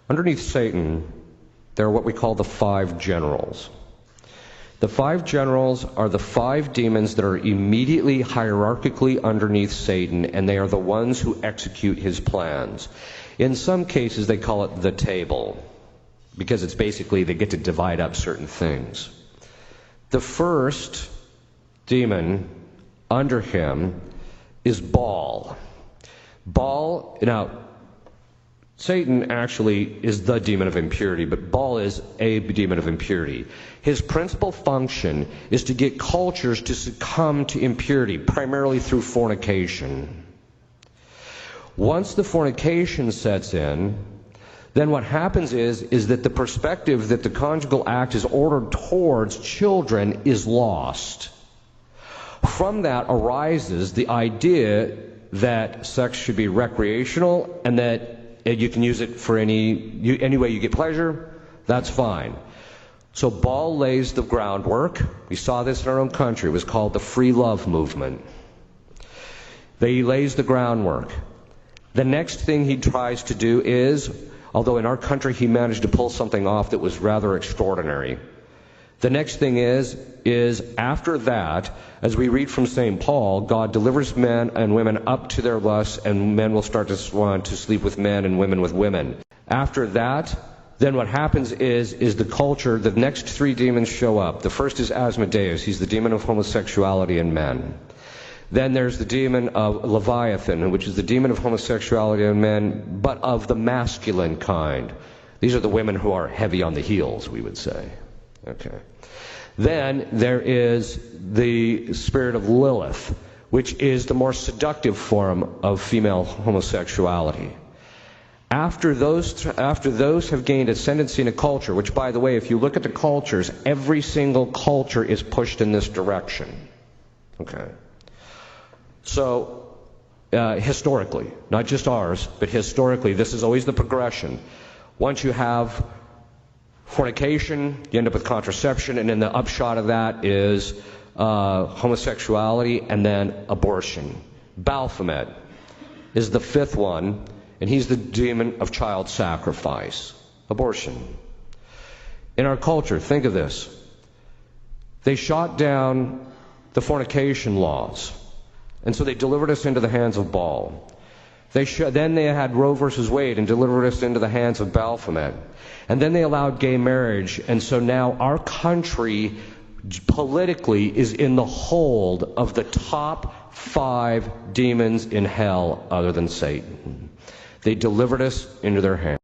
Underneath Satan, there are what we call the five generals. The five generals are the five demons that are immediately hierarchically underneath Satan, and they are the ones who execute his plans. In some cases, they call it the table, because it's basically they get to divide up certain things. The first demon under him is Baal. Baal, now, Satan actually is the demon of impurity, but Baal is a demon of impurity. His principal function is to get cultures to succumb to impurity, primarily through fornication. Once the fornication sets in, then what happens is that the perspective that the conjugal act is ordered towards children is lost. From that arises the idea that sex should be recreational and that you can use it for any way you get pleasure. That's fine. So Baal lays the groundwork. We saw this in our own country. It was called the free love movement. He lays the groundwork. The next thing he tries to do is, although in our country he managed to pull something off that was rather extraordinary. The next thing is after that, as we read from St. Paul, God delivers men and women up to their lusts, and men will start to want to sleep with men and women with women. After that, then what happens is the culture, the next three demons show up. The first is Asmodeus. He's the demon of homosexuality in men. Then there's the demon of Leviathan, which is the demon of homosexuality in men, but of the masculine kind. These are the women who are heavy on the heels, we would say. Okay. Then there is the spirit of Lilith, which is the more seductive form of female homosexuality. After those have gained ascendancy in a culture, which, by the way, if you look at the cultures, every single culture is pushed in this direction. Okay. So, historically, not just ours, but historically, this is always the progression. Once you have fornication, you end up with contraception, and then the upshot of that is homosexuality and then abortion. Baphomet is the fifth one, and he's the demon of child sacrifice. Abortion. In our culture, think of this. They shot down the fornication laws, and so they delivered us into the hands of Baal. Then they had Roe versus Wade and delivered us into the hands of Baphomet. And then they allowed gay marriage, and so now our country politically is in the hold of the top five demons in hell other than Satan. They delivered us into their hands.